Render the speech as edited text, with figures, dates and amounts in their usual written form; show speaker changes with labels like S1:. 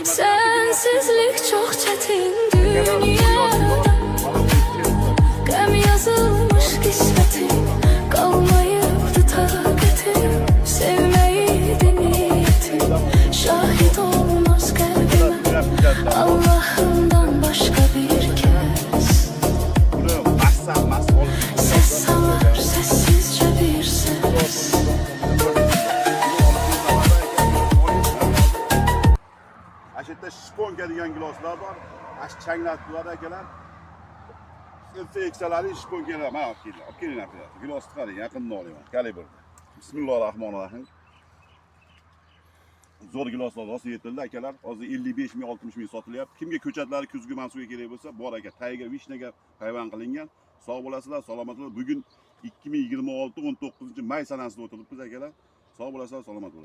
S1: Sensizlik çok çetin dünyada. Gəm yazılmış qismətim, qalmayıbdı taqətim. Sevməyiydi niyyətim, şahid olmaz qəlbimə Allah'ımdan başqa bir kəs. Səs salar səssizcə bir səs.
S2: Aşağıda şponka degan giloslar bor. Aş changlatdilar akalar. Infeksiyalarni shponkalar mana olib kelinglar. Olib kelinglar akalar. Gilos chiqaring, yaqindan olaman. Kalibrda. Bismillahirrohmanirrohim. Zo'r giloslar rosa yetildi akalar. Hozir 55 ming, 60 ming sotilyapti. Kimga ko'chatlari kuzgi mavsumga kerak bo'lsa, bor aka. Tayga, vishnaga hayvon qilingan. Sog' bo'lasizlar, salomatlar. Bugun 2026 19 may sanasida o'tiribmiz akalar. Sog' bo'lasizlar, salomat bo'lasiz.